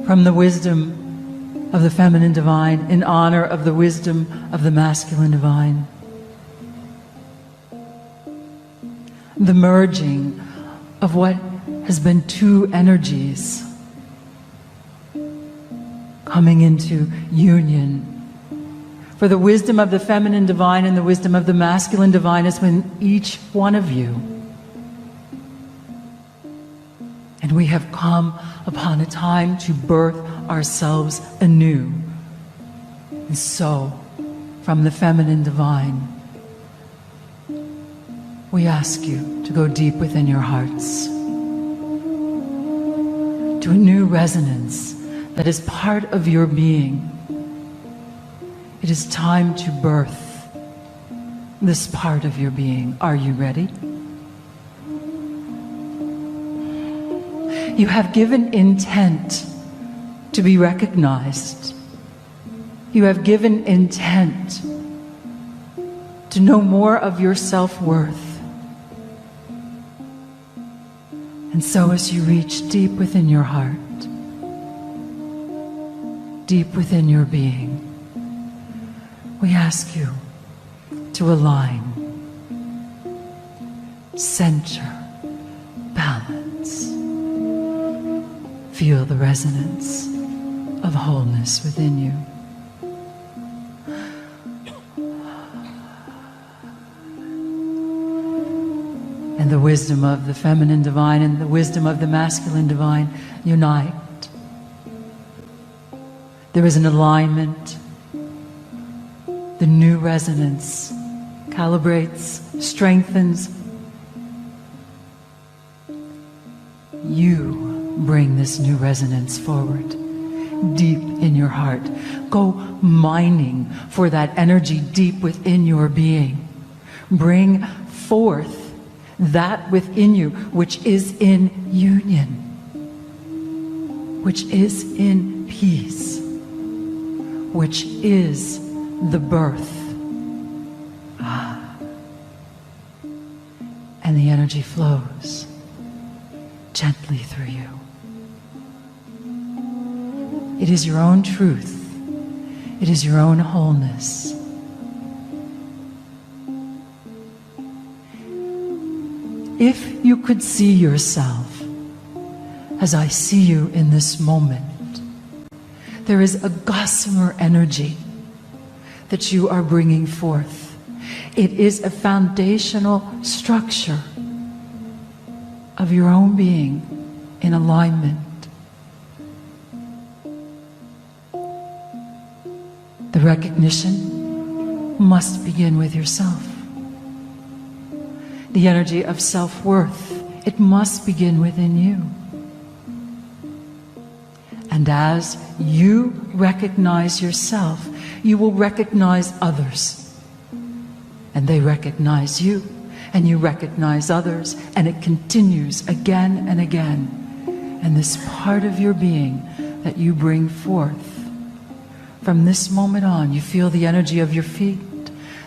From the wisdom of the feminine divine, in honor of the wisdom of the masculine divine. The merging of what has been two energies coming into union. For the wisdom of the feminine divine and the wisdom of the masculine divine is within each one of you. And we have come upon a time to birth ourselves anew. And so, from the feminine divine, we ask you to go deep within your hearts, to a new resonance that is part of your being. It is time to birth this part of your being. Are you ready? You have given intent to be recognized. You have given intent to know more of your self-worth. And so as you reach deep within your heart, deep within your being, we ask you to align, center, balance. Feel the resonance of wholeness within you. And the wisdom of the feminine divine and the wisdom of the masculine divine unite. There is an alignment. The new resonance calibrates, strengthens. You bring this new resonance forward, deep in your heart. Go mining for that energy deep within your being. Bring forth that within you which is in union, which is in peace, which is the birth. And the energy flows gently through you. It is your own truth. It is your own wholeness. If you could see yourself as I see you in this moment, there is a gossamer energy that you are bringing forth. It is a foundational structure of your own being in alignment. The recognition must begin with yourself. The energy of self-worth, it must begin within you. And as you recognize yourself, you will recognize others. And they recognize you, and you recognize others, and it continues again and again. And this part of your being that you bring forth, from this moment on, you feel the energy of your feet,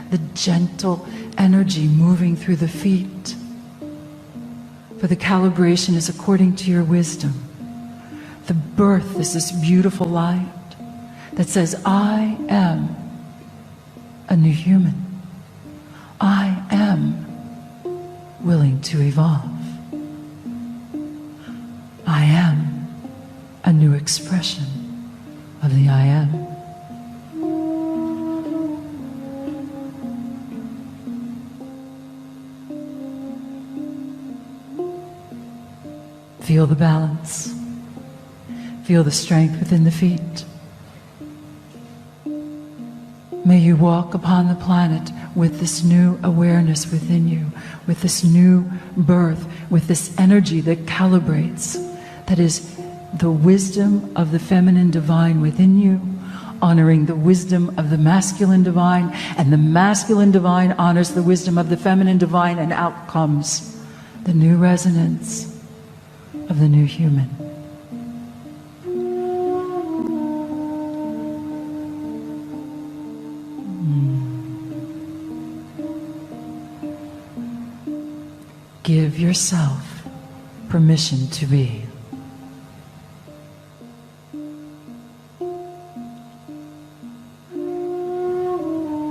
the gentle energy moving through the feet. For the calibration is according to your wisdom. The birth is this beautiful light that says, I am a new human. I am willing to evolve. I am a new expression of the I am. Feel the balance. Feel the strength within the feet. May you walk upon the planet with this new awareness within you, with this new birth, with this energy that calibrates, that is the wisdom of the feminine divine within you, honoring the wisdom of the masculine divine, and the masculine divine honors the wisdom of the feminine divine, and out comes the new resonance of the new human. Give yourself permission to be.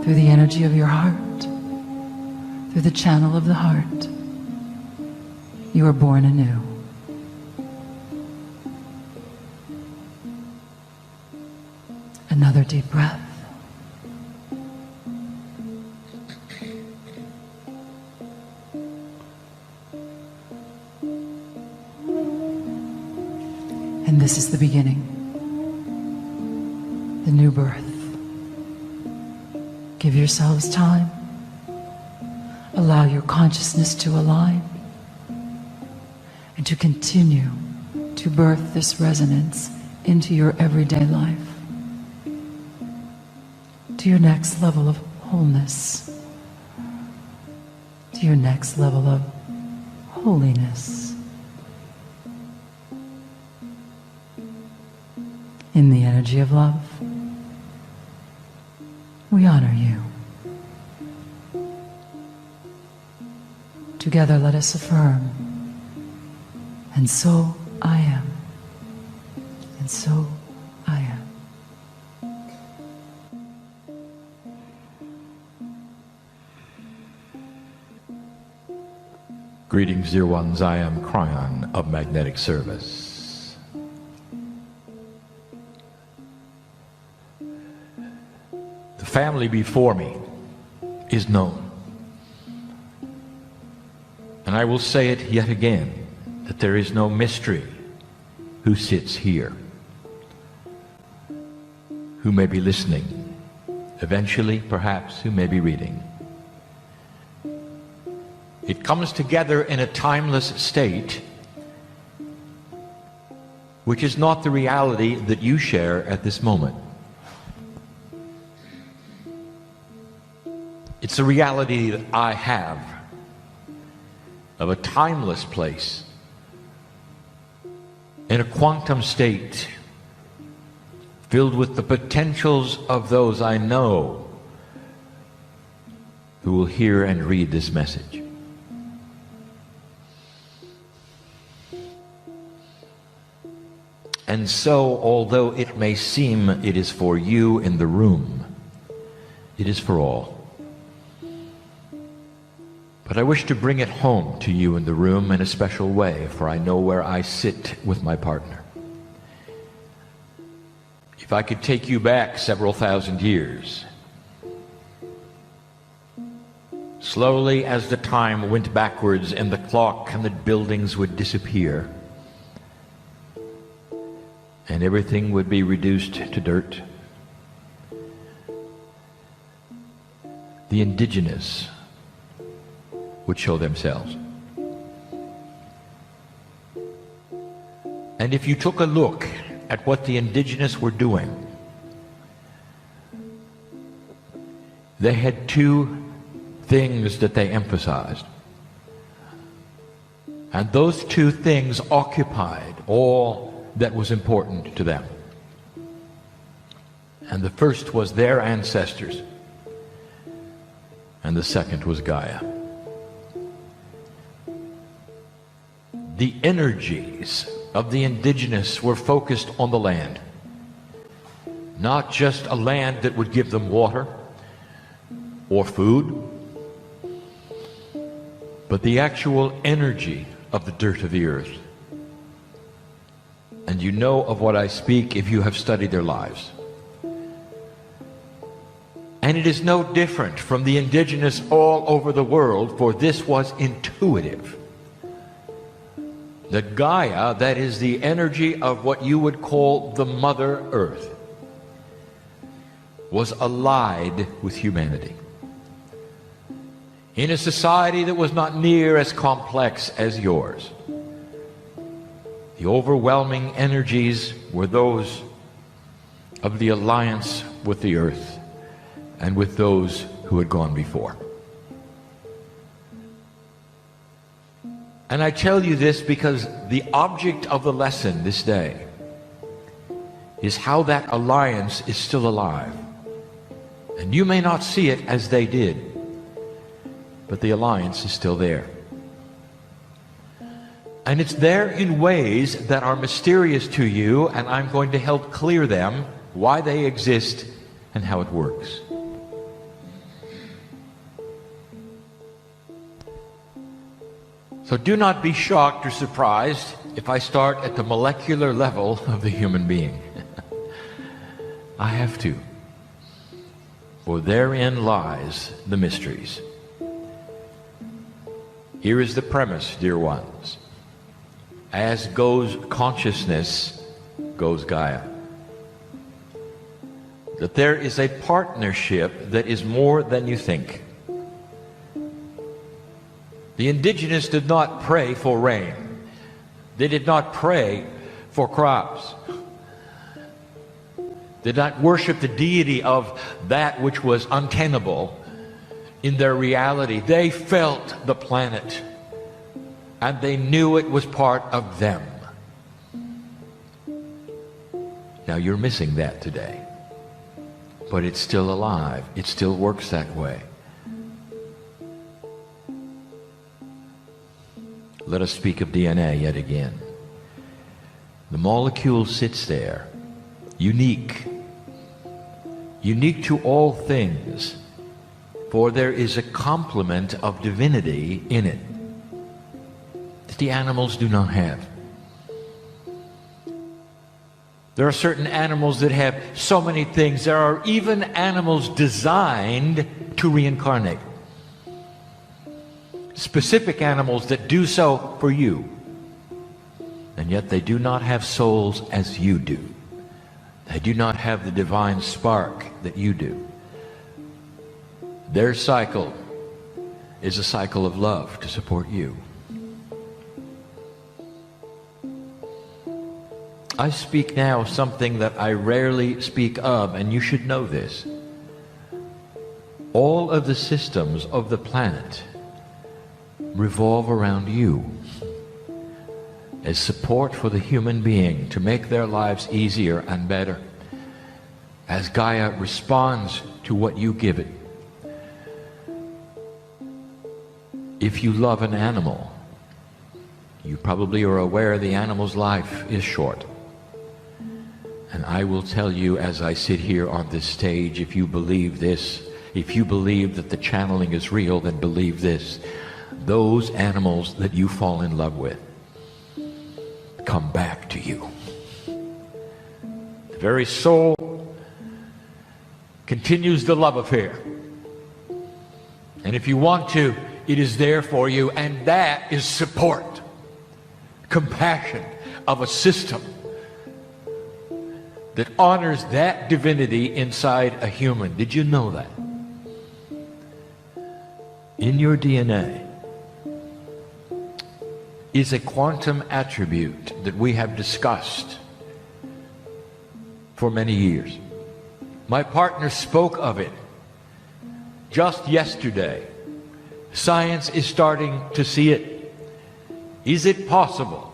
Through the energy of your heart, through the channel of the heart, you are born anew. Another deep breath. And this is the beginning, the new birth. Give yourselves time. Allow your consciousness to align and to continue to birth this resonance into your everyday life, to your next level of wholeness, to your next level of holiness. In the energy of love, we honor you. Together let us affirm, and so I am, and so I am. Greetings, dear ones. I am Kryon of Magnetic Service. The family before me is known. And I will say it yet again, that there is no mystery who sits here, who may be listening, eventually perhaps who may be reading. It comes together in a timeless state, which is not the reality that you share at this moment. It's a reality that I have, of a timeless place, in a quantum state, filled with the potentials of those I know who will hear and read this message. And so, although it may seem it is for you in the room, it is for all. But I wish to bring it home to you in the room in a special way, for I know where I sit with my partner. If I could take you back several thousand years, slowly as the time went backwards and the clock and the buildings would disappear, and everything would be reduced to dirt, the indigenous would show themselves. And if you took a look at what the indigenous were doing, they had two things that they emphasized. And those two things occupied all that was important to them. And the first was their ancestors, and the second was Gaia. The energies of the indigenous were focused on the land. Not just a land that would give them water or food, but the actual energy of the dirt of the earth. And you know of what I speak if you have studied their lives. And it is no different from the indigenous all over the world, for this was intuitive. The Gaia, that is the energy of what you would call the Mother Earth, was allied with humanity. In a society that was not near as complex as yours, the overwhelming energies were those of the alliance with the earth and with those who had gone before. And I tell you this because the object of the lesson this day is how that alliance is still alive. And you may not see it as they did, but the alliance is still there. And it's there in ways that are mysterious to you, and I'm going to help clear them, why they exist, and how it works. So do not be shocked or surprised if I start at the molecular level of the human being. I have to. For therein lies the mysteries. Here is the premise, dear ones. As goes consciousness, goes Gaia. That there is a partnership that is more than you think. The indigenous did not pray for rain. They did not pray for crops. They did not worship the deity of that which was untenable in their reality. They felt the planet, and they knew it was part of them. Now you're missing that today, but it's still alive. It still works that way. Let us speak of DNA yet again. The molecule sits there, unique to all things, for there is a complement of divinity in it that the animals do not have. There are certain animals that have so many things. There are even animals designed to reincarnate. Specific animals that do so for you, and yet they do not have souls as you do. They do not have the divine spark that you do. Their cycle is a cycle of love to support you. I speak now of something that I rarely speak of, and you should know this. All of the systems of the planet revolve around you as support for the human being to make their lives easier and better, as Gaia responds to what you give it. If you love an animal, you probably are aware the animal's life is short. And I will tell you as I sit here on this stage, if you believe this, if you believe that the channeling is real, then believe this. Those animals that you fall in love with come back to you. The very soul continues the love affair. And if you want to, it is there for you, and that is support, compassion of a system that honors that divinity inside a human. Did you know that? In your DNA is a quantum attribute that we have discussed for many years. My partner spoke of it just yesterday. Science is starting to see it. Is it possible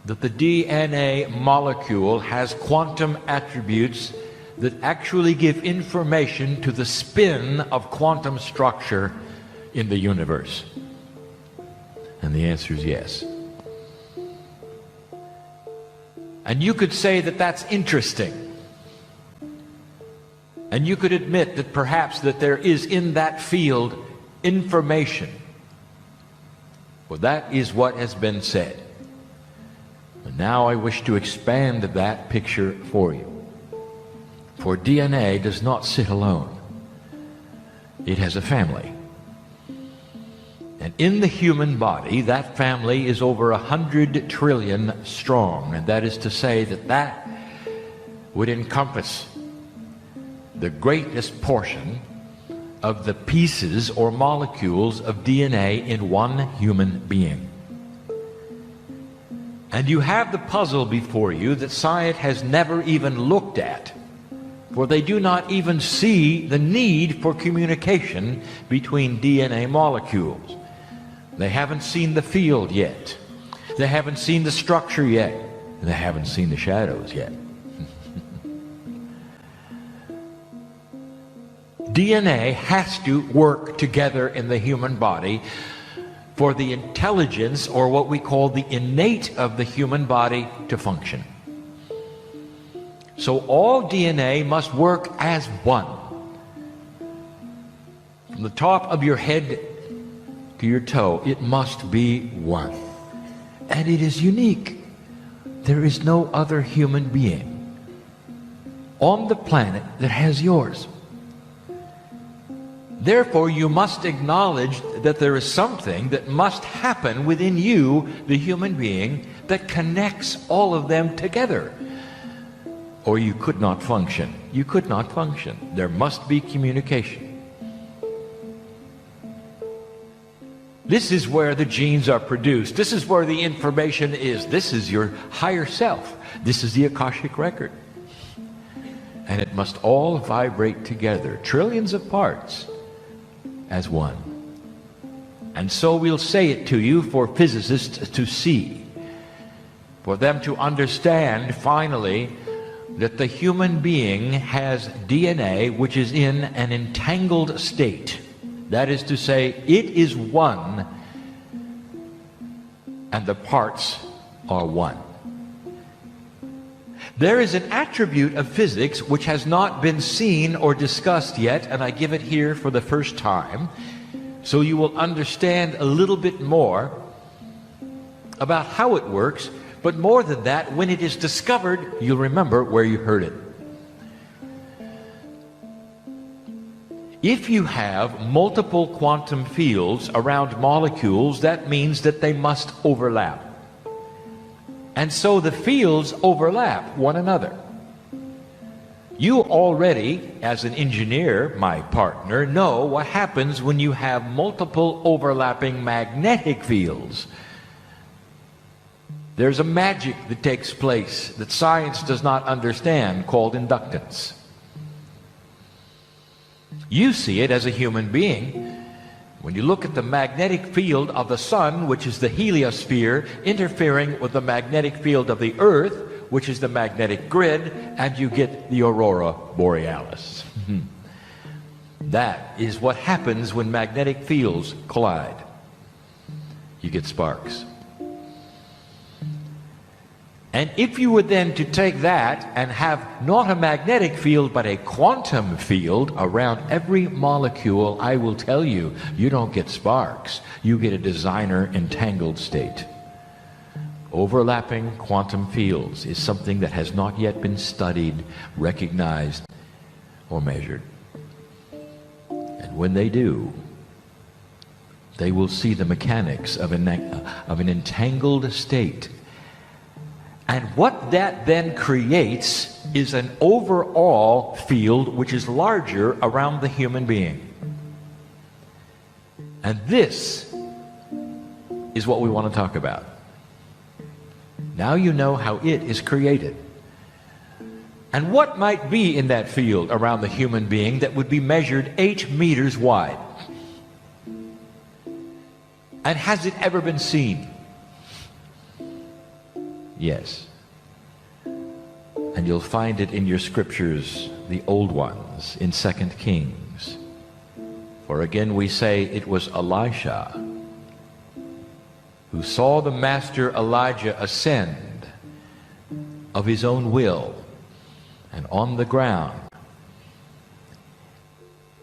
that the DNA molecule has quantum attributes that actually give information to the spin of quantum structure in the universe? And the answer is yes. And you could say that that's interesting. And you could admit that perhaps that there is in that field information. Well, that is what has been said. And now I wish to expand that picture for you. For DNA does not sit alone. It has a family. And in the human body, that family is over 100 trillion strong. And that is to say that that would encompass the greatest portion of the pieces or molecules of DNA in one human being. And you have the puzzle before you that science has never even looked at, for they do not even see the need for communication between DNA molecules. They haven't seen the field yet. They haven't seen the structure yet. They haven't seen the shadows yet. DNA has to work together in the human body for the intelligence, or what we call the innate of the human body, to function. So all DNA must work as one. From the top of your head to your toe, it must be one. And it is unique. There is no other human being on the planet that has yours. Therefore, you must acknowledge that there is something that must happen within you, the human being, that connects all of them together. Or you could not function. You could not function. There must be communication. This is where the genes are produced. This is where the information is. This is your higher self. This is the Akashic record. And it must all vibrate together, trillions of parts, as one. And so we'll say it to you for physicists to see, for them to understand finally that the human being has DNA which is in an entangled state. That is to say, it is one and the parts are one. There is an attribute of physics which has not been seen or discussed yet, and I give it here for the first time, so you will understand a little bit more about how it works. But more than that, when it is discovered, you'll remember where you heard it. If you have multiple quantum fields around molecules, that means that they must overlap. And so the fields overlap one another. You already, as an engineer, my partner, know what happens when you have multiple overlapping magnetic fields. There's a magic that takes place that science does not understand, called inductance. You see it as a human being when you look at the magnetic field of the sun, which is the heliosphere, interfering with the magnetic field of the earth, which is the magnetic grid, and you get the aurora borealis. That is what happens when magnetic fields collide. You get sparks. And if you were then to take that and have not a magnetic field but a quantum field around every molecule, I will tell you, you don't get sparks. You get a designer entangled state. Overlapping quantum fields is something that has not yet been studied, recognized, or measured. And when they do, they will see the mechanics of an entangled state. And what that then creates is an overall field which is larger around the human being. And this is what we want to talk about. Now you know how it is created. And what might be in that field around the human being that would be measured 8 meters wide? And has it ever been seen? Yes. And you'll find it in your scriptures, the old ones, in 2 Kings. For again we say it was Elisha who saw the master Elijah ascend of his own will, and on the ground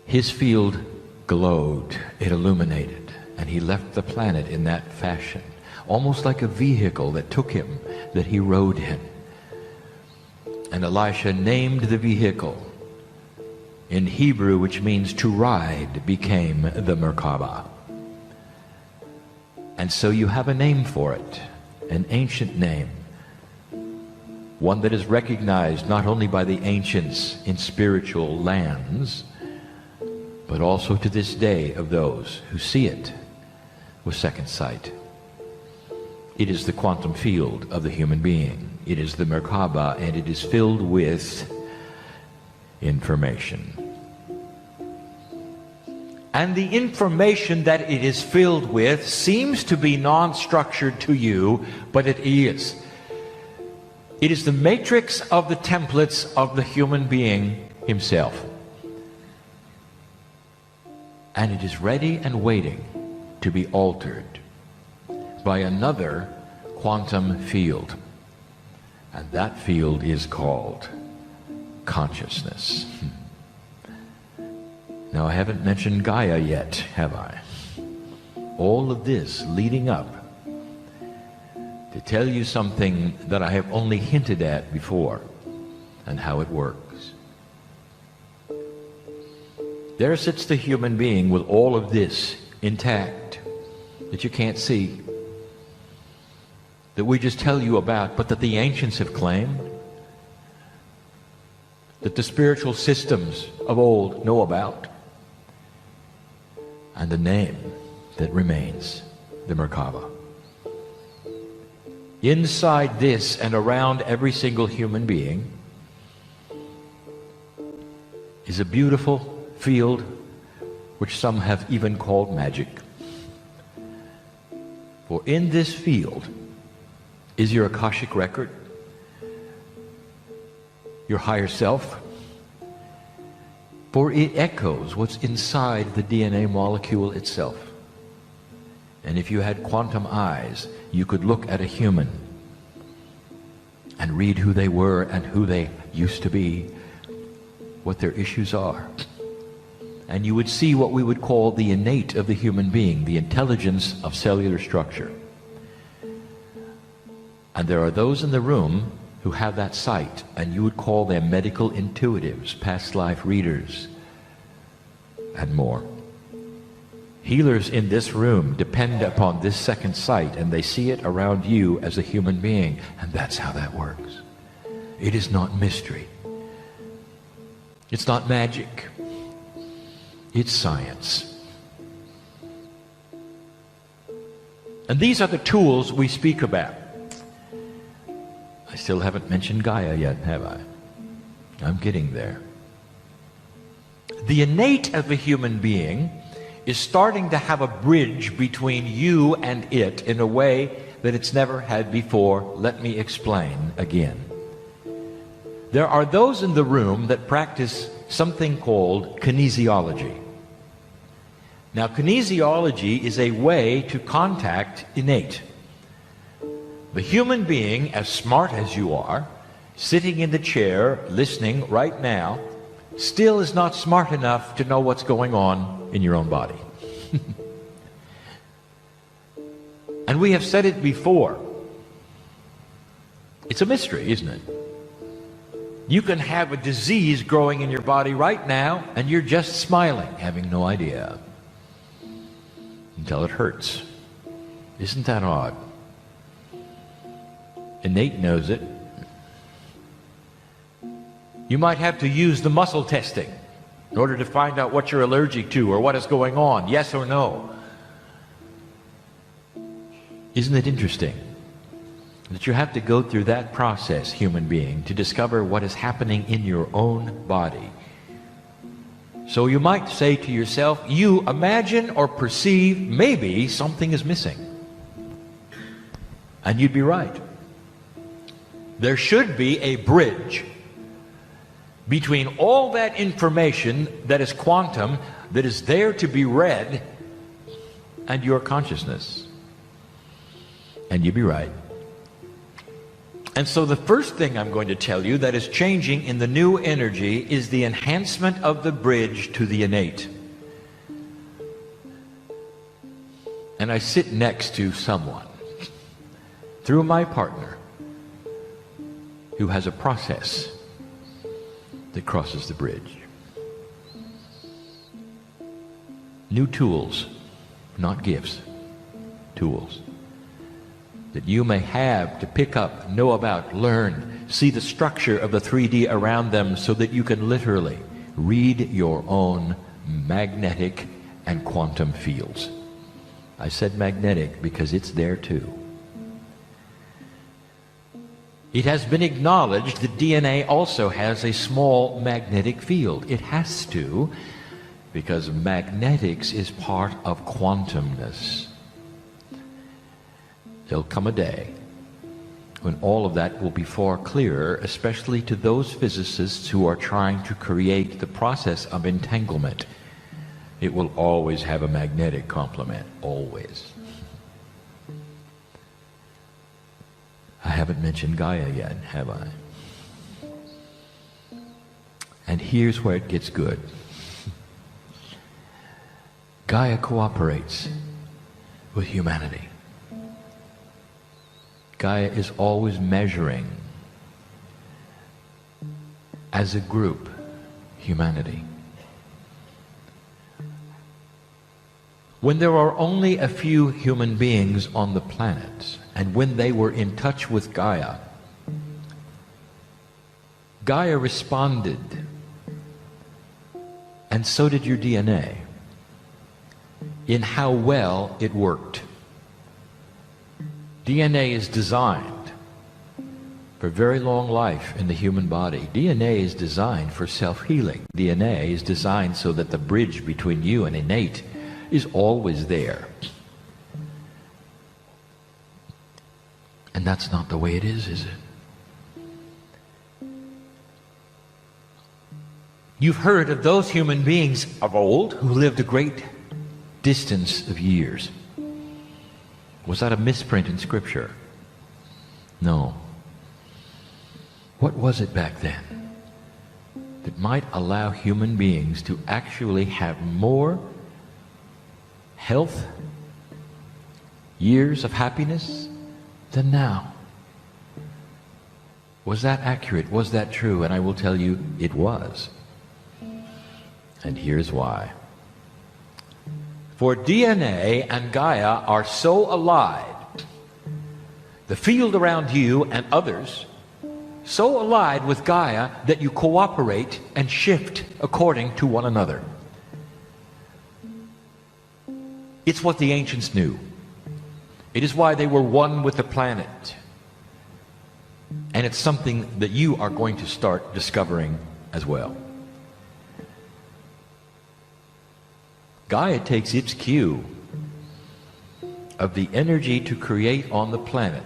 his field glowed, it illuminated, and he left the planet in that fashion, almost like a vehicle that took him, that he rode in. And Elisha named the vehicle in Hebrew, which means to ride, became the Merkabah. And so you have a name for it, an ancient name, one that is recognized not only by the ancients in spiritual lands, but also to this day of those who see it with second sight. It is the quantum field of the human being. It is the Merkabah, and it is filled with information. And the information that it is filled with seems to be non-structured to you, but it is. It is the matrix of the templates of the human being himself. And it is ready and waiting to be altered by another quantum field. And that field is called consciousness. Now, I haven't mentioned Gaia yet, have I? All of this leading up to tell you something that I have only hinted at before, and how it works. There sits the human being with all of this intact, that you can't see, that we just tell you about, but that the ancients have claimed, that the spiritual systems of old know about, and the name that remains, the Merkaba. Inside this and around every single human being is a beautiful field which some have even called magic. For in this field is your Akashic record, your higher self, for it echoes what's inside the DNA molecule itself. And if you had quantum eyes, you could look at a human and read who they were and who they used to be, what their issues are. And you would see what we would call the innate of the human being, the intelligence of cellular structure. And there are those in the room who have that sight, and you would call them medical intuitives, past life readers, and more. Healers in this room depend upon this second sight, and they see it around you as a human being, and that's how that works. It is not mystery. It's not magic. It's science. And these are the tools we speak about. I still haven't mentioned Gaia yet, have I? I'm getting there. The innate of a human being is starting to have a bridge between you and it in a way that it's never had before. Let me explain again. There are those in the room that practice something called kinesiology. Now, kinesiology is a way to contact innate. The human being, as smart as you are, sitting in the chair, listening right now, still is not smart enough to know what's going on in your own body. And we have said it before. It's a mystery, isn't it? You can have a disease growing in your body right now, and you're just smiling, having no idea, until it hurts. Isn't that odd? Innate knows it. You might have to use the muscle testing in order to find out what you're allergic to or what is going on, yes or no. Isn't it interesting that you have to go through that process, human being, to discover what is happening in your own body? So you might say to yourself, you imagine or perceive maybe something is missing. And you'd be right. There should be a bridge between all that information that is quantum, that is there to be read, and your consciousness. And you'd be right. And so the first thing I'm going to tell you that is changing in the new energy is the enhancement of the bridge to the innate. And I sit next to someone, through my partner, who has a process that crosses the bridge. New tools, not gifts, tools that you may have to pick up, know about, learn, see the structure of the 3D around them so that you can literally read your own magnetic and quantum fields. I said magnetic because it's there too. It has been acknowledged that DNA also has a small magnetic field. It has to, because magnetics is part of quantumness. There'll come a day when all of that will be far clearer, especially to those physicists who are trying to create the process of entanglement. It will always have a magnetic complement, always. I haven't mentioned Gaia yet, have I? And here's where it gets good. Gaia cooperates with humanity. Gaia is always measuring, as a group, humanity. When there are only a few human beings on the planet, and when they were in touch with Gaia, Gaia responded, and so did your DNA, in how well it worked. DNA is designed for very long life in the human body. DNA is designed for self-healing. DNA is designed so that the bridge between you and innate is always there. And that's not the way it is it? You've heard of those human beings of old who lived a great distance of years. Was that a misprint in Scripture? No. What was it back then that might allow human beings to actually have more health, years of happiness than now? Was that accurate? Was that true? And I will tell you, it was. And here's why. For DNA and Gaia are so allied, the field around you and others, so allied with Gaia that you cooperate and shift according to one another. It's what the ancients knew. It is why they were one with the planet. And it's something that you are going to start discovering as well. Gaia takes its cue of the energy to create on the planet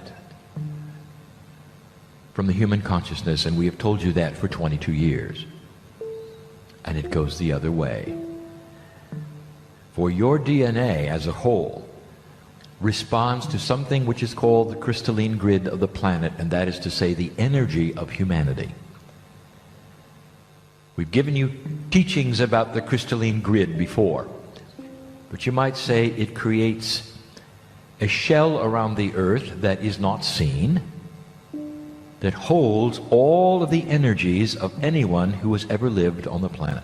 from the human consciousness, and we have told you that for 22 years. And it goes the other way. For your DNA as a whole responds to something which is called the crystalline grid of the planet, and that is to say the energy of humanity. We've given you teachings about the crystalline grid before. But you might say it creates a shell around the earth that is not seen, that holds all of the energies of anyone who has ever lived on the planet.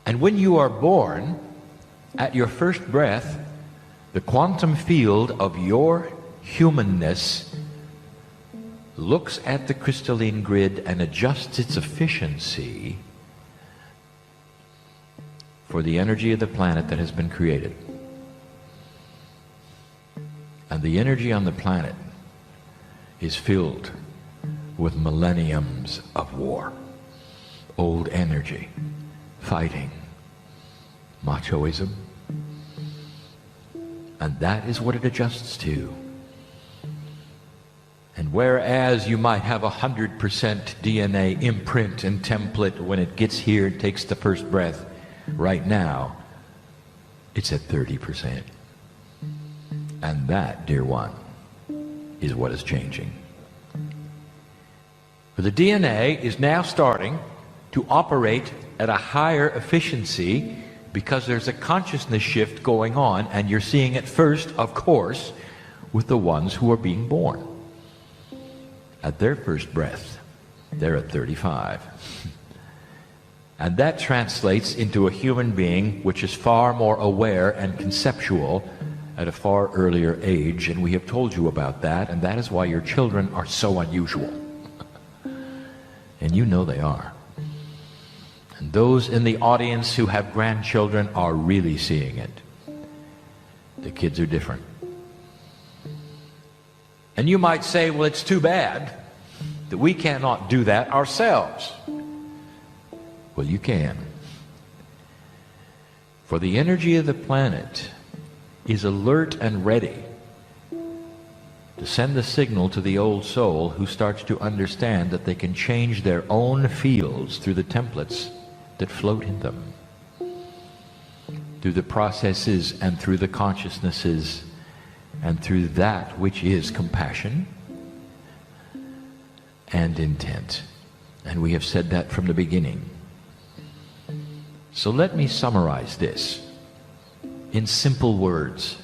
And when you are born, at your first breath, the quantum field of your humanness looks at the crystalline grid and adjusts its efficiency for the energy of the planet that has been created. And the energy on the planet is filled with millenniums of war, old energy, fighting, machoism. And that is what it adjusts to. And whereas you might have 100% DNA imprint and template when it gets here, it takes the first breath, right now, it's at 30%. And that, dear one, is what is changing. For the DNA is now starting to operate at a higher efficiency because there's a consciousness shift going on, and you're seeing it first, of course, with the ones who are being born. At their first breath, they're at 35. And that translates into a human being which is far more aware and conceptual at a far earlier age, and we have told you about that, and that is why your children are so unusual. And you know they are. And those in the audience who have grandchildren are really seeing it. The kids are different. And you might say, well, it's too bad that we cannot do that ourselves. Well, you can. For the energy of the planet is alert and ready to send the signal to the old soul who starts to understand that they can change their own fields through the templates that float in them, through the processes and through the consciousnesses and through that which is compassion and intent. And we have said that from the beginning. So let me summarize this in simple words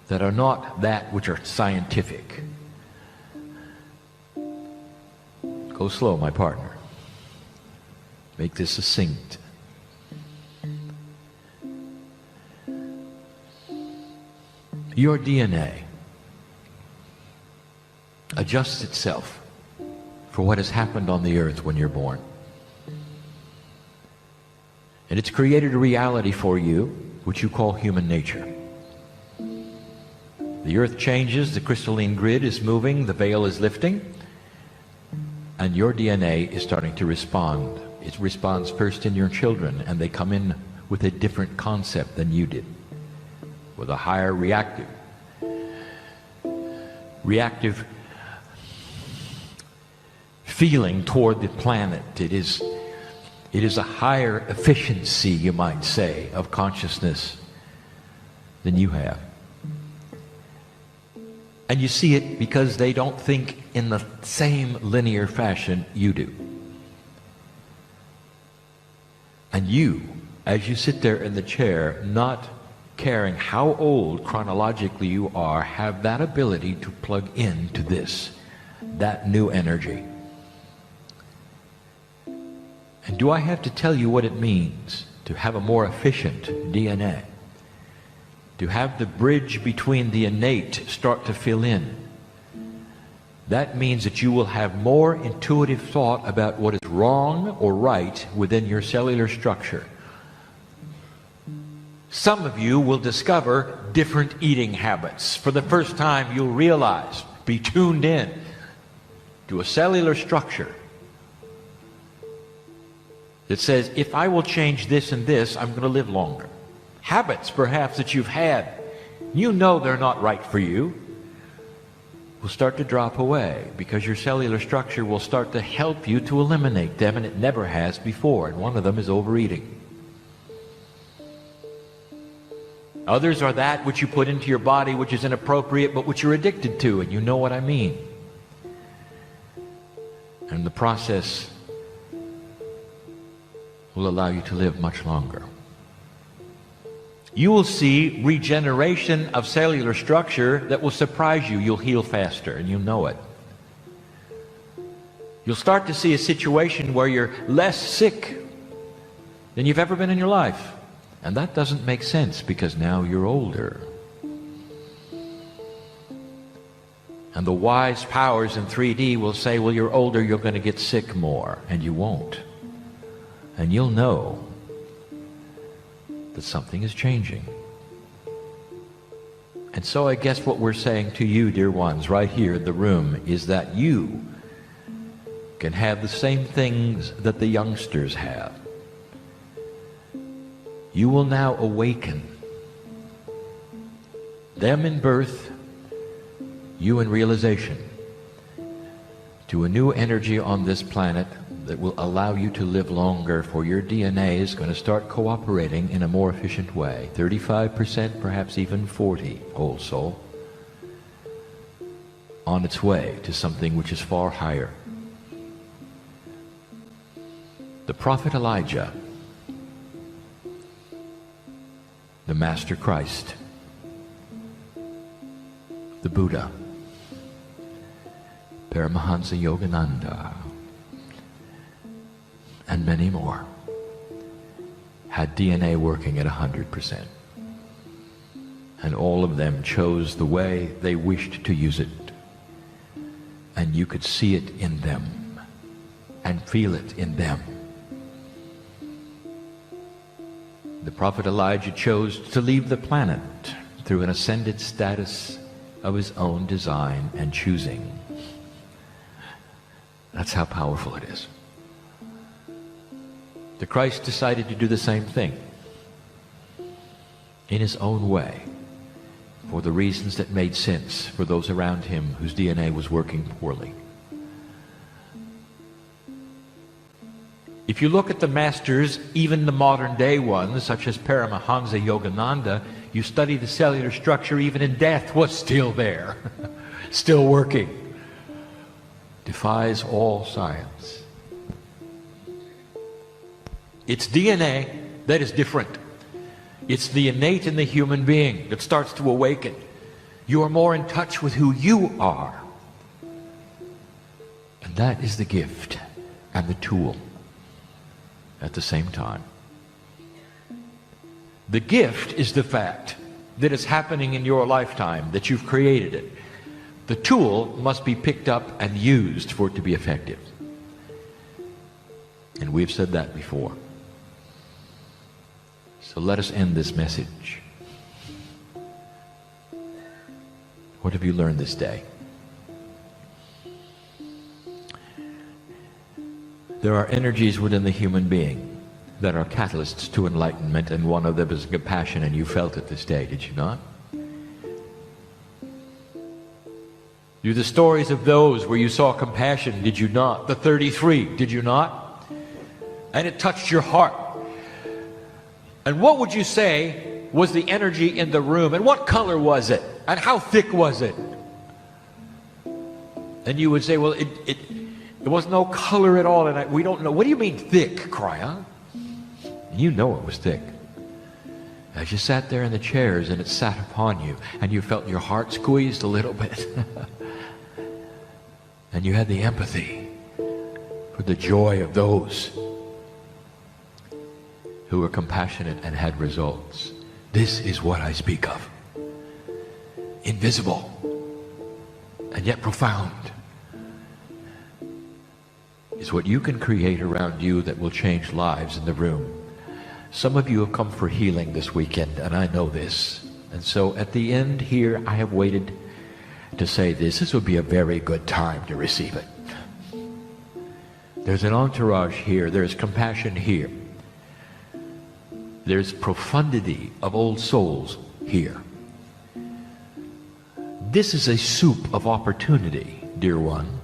that are not that which are scientific. Go slow, my partner. Make this succinct. Your DNA adjusts itself for what has happened on the earth when you're born. And it's created a reality for you, which you call human nature. The earth changes, the crystalline grid is moving, the veil is lifting, and your DNA is starting to respond. It responds first in your children, and they come in with a different concept than you did, with a higher reactive feeling toward the planet. It is a higher efficiency, you might say, of consciousness than you have. And you see it because they don't think in the same linear fashion you do. And you, as you sit there in the chair, not caring how old chronologically you are, have that ability to plug into this, that new energy. And do I have to tell you what it means to have a more efficient DNA? To have the bridge between the innate start to fill in. That means that you will have more intuitive thought about what is wrong or right within your cellular structure. Some of you will discover different eating habits. For the first time, you'll realize, be tuned in to a cellular structure that says, if I will change this and this, I'm going to live longer. Habits, perhaps, that you've had, you know they're not right for you, will start to drop away because your cellular structure will start to help you to eliminate them, and it never has before. And one of them is overeating. Others are that which you put into your body which is inappropriate but which you're addicted to, and you know what I mean. And the process will allow you to live much longer. You will see regeneration of cellular structure that will surprise you. You'll heal faster, and you know it. You'll start to see a situation where you're less sick than you've ever been in your life. And that doesn't make sense because now you're older. And the wise powers in 3D will say, well, you're older, you're going to get sick more. And you won't. And you'll know that something is changing. And so I guess what we're saying to you, dear ones, right here in the room, is that you can have the same things that the youngsters have. You will now awaken. Them in birth, you in realization, to a new energy on this planet that will allow you to live longer, for your DNA is going to start cooperating in a more efficient way. 35%, perhaps even 40%, whole soul, on its way to something which is far higher. The prophet Elijah, the Master Christ, the Buddha, Paramahansa Yogananda, and many more, had DNA working at 100%. And all of them chose the way they wished to use it. And you could see it in them and feel it in them. The prophet Elijah chose to leave the planet through an ascended status of his own design and choosing. That's how powerful it is. The Christ decided to do the same thing in his own way, for the reasons that made sense for those around him whose DNA was working poorly. If you look at the masters, even the modern day ones, such as Paramahansa Yogananda, You study the cellular structure even in death. What's still there? Still working. Defies all science. It's DNA that is different. It's the innate in the human being that starts to awaken. You are more in touch with who you are. And that is the gift and the tool at the same time. The gift is the fact that it's happening in your lifetime, that you've created it. The tool must be picked up and used for it to be effective. And we've said that before. So let us end this message. What have you learned this day? There are energies within the human being that are catalysts to enlightenment, and one of them is compassion, and you felt it this day, did you not? Do the stories of those where you saw compassion, did you not? The 33, did you not? And it touched your heart. And what would you say was the energy in the room? And what color was it? And how thick was it? And you would say, well, there was no color at all, and we don't know. What do you mean thick, Kryon? You know it was thick. As you sat there in the chairs and it sat upon you, and you felt your heart squeezed a little bit. And you had the empathy for the joy of those who were compassionate and had results. This is what I speak of. Invisible and yet profound is what you can create around you that will change lives in the room. Some of you have come for healing this weekend, and I know this. And so at the end here, I have waited to say this. This would be a very good time to receive it. There's an entourage here. There's compassion here. There's profundity of old souls here. This is a soup of opportunity, dear one.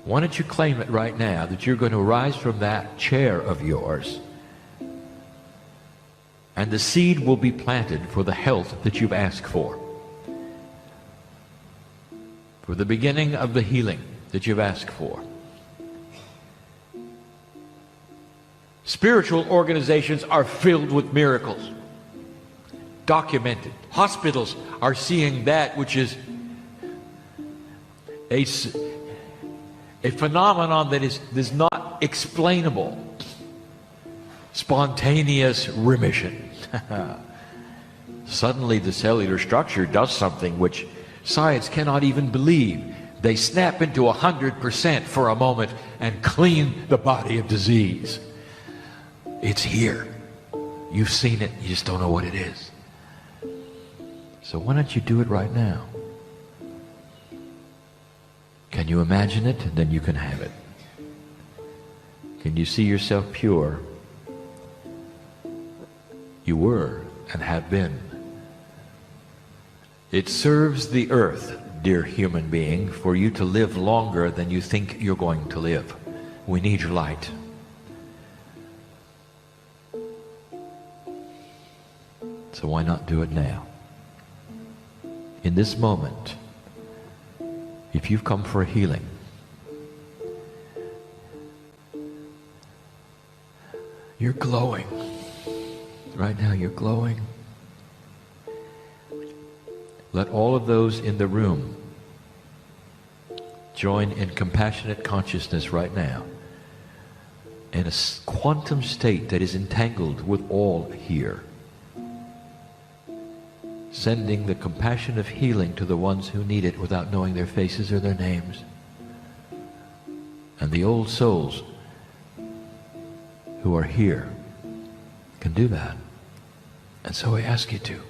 Why don't you claim it right now that you're going to rise from that chair of yours, and the seed will be planted for the health that you've asked for the beginning of the healing that you've asked for. Spiritual organizations are filled with miracles, documented. Hospitals are seeing that which is a phenomenon that is not explainable. Spontaneous remission. Suddenly the cellular structure does something which science cannot even believe. They snap into 100% for a moment and clean the body of disease. It's here. You've seen it, you just don't know what it is. So why don't you do it right now? Can you imagine it? And then you can have it. Can you see yourself pure? You were and have been. It serves the earth, dear human being, for you to live longer than you think you're going to live. We need your light. So why not do it now? In this moment, if you've come for healing, you're glowing. Right now you're glowing. Let all of those in the room join in compassionate consciousness right now, in a quantum state that is entangled with all here, sending the compassion of healing to the ones who need it without knowing their faces or their names. And the old souls who are here can do that. And so I ask you to.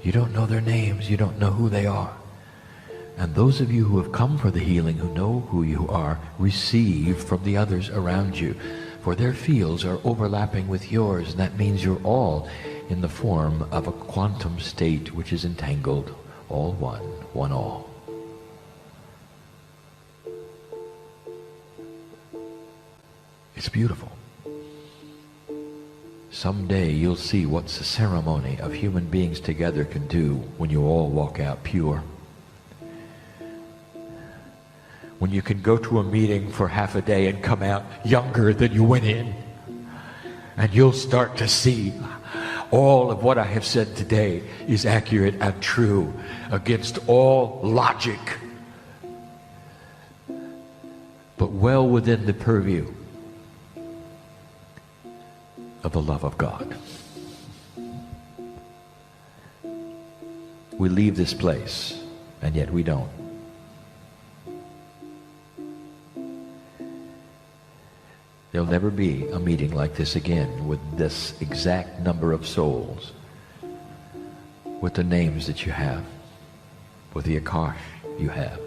You don't know their names, you don't know who they are. And those of you who have come for the healing, who know who you are, receive from the others around you. For their fields are overlapping with yours, and that means you're all in the form of a quantum state which is entangled, all one, one all. It's beautiful. Someday you'll see what the ceremony of human beings together can do when you all walk out pure. When you can go to a meeting for half a day and come out younger than you went in. And you'll start to see all of what I have said today is accurate and true against all logic, but well within the purview of the love of God. We leave this place, and yet we don't. There'll never be a meeting like this again with this exact number of souls, with the names that you have, with the Akash you have.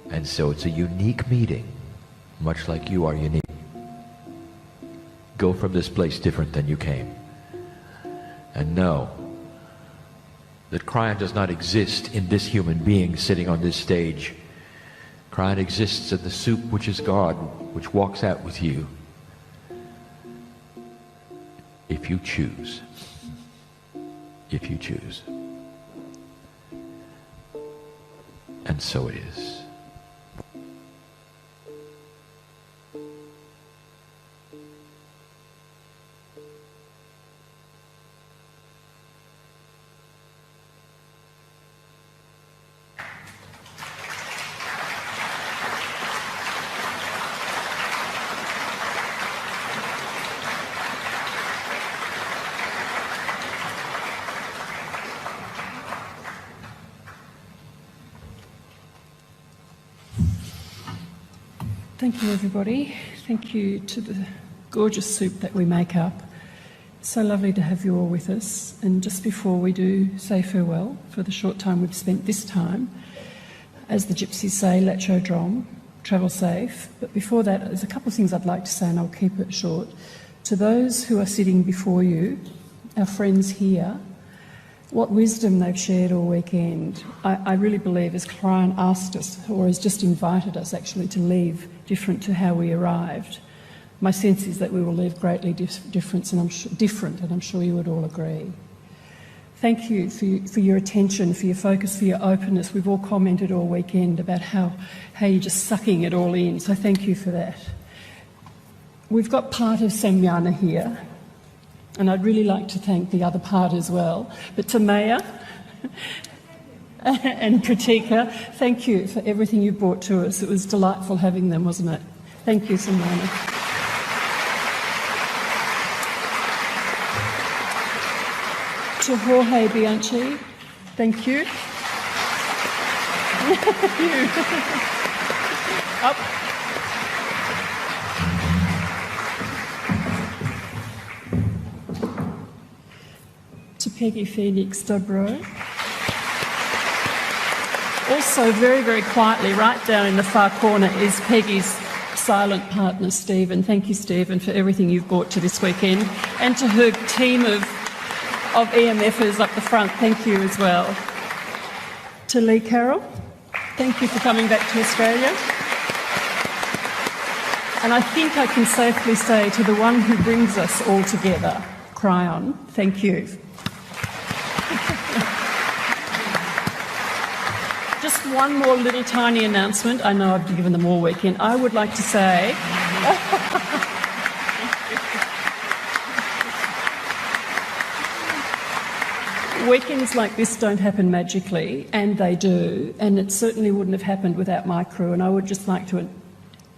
And so it's a unique meeting, much like you are unique. Go from this place different than you came. And know that Kryon does not exist in this human being sitting on this stage. Kryon exists in the soup which is God, which walks out with you. If you choose. If you choose. And so it is. Thank you, everybody. Thank you to the gorgeous soup that we make up. It's so lovely to have you all with us. And just before we do say farewell for the short time we've spent this time, as the gypsies say, Lecho Drom, travel safe. But before that, there's a couple of things I'd like to say, and I'll keep it short. To those who are sitting before you, our friends here, what wisdom they've shared all weekend. I really believe, as Kryon asked us, or has just invited us actually to leave different to how we arrived, my sense is that we will leave greatly different, and I'm sure you would all agree. Thank you for your attention, for your focus, for your openness. We've all commented all weekend about how you're just sucking it all in, so thank you for that. We've got part of Samyana here, and I'd really like to thank the other part as well. But to Maya and Pratika, thank you for everything you brought to us. It was delightful having them, wasn't it? Thank you, Samyana. To Jorge Bianchi, thank you. Up. To Peggy Phoenix Dobro. Also, very, very quietly, right down in the far corner, is Peggy's silent partner, Stephen. Thank you, Stephen, for everything you've brought to this weekend. And to her team of EMFers up the front, thank you as well. To Lee Carroll, thank you for coming back to Australia. And I think I can safely say to the one who brings us all together, Kryon, thank you. Just one more little tiny announcement. I know I've given them all weekend. I would like to say... Weekends like this don't happen magically, and they do, and it certainly wouldn't have happened without my crew, and I would just like to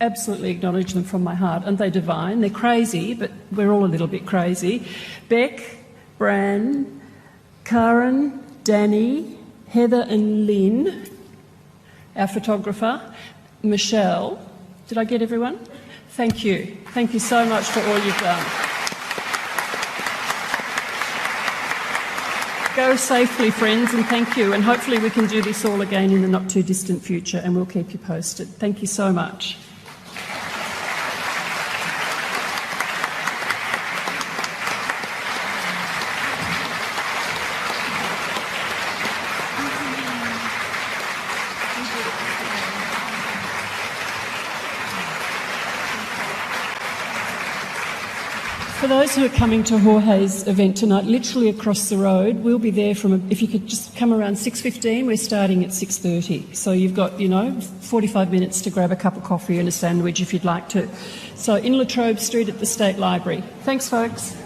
absolutely acknowledge them from my heart. Aren't they divine? They're crazy, but we're all a little bit crazy. Beck, Bran, Karen, Danny, Heather and Lynn, our photographer, Michelle. Did I get everyone? Thank you. Thank you so much for all you've done. Go safely, friends, and thank you. And hopefully we can do this all again in the not too distant future, and we'll keep you posted. Thank you so much. For those who are coming to Jorge's event tonight, literally across the road, we'll be there if you could just come around 6:15, we're starting at 6:30. So you've got, 45 minutes to grab a cup of coffee and a sandwich if you'd like to. So in Latrobe Street at the State Library. Thanks, folks.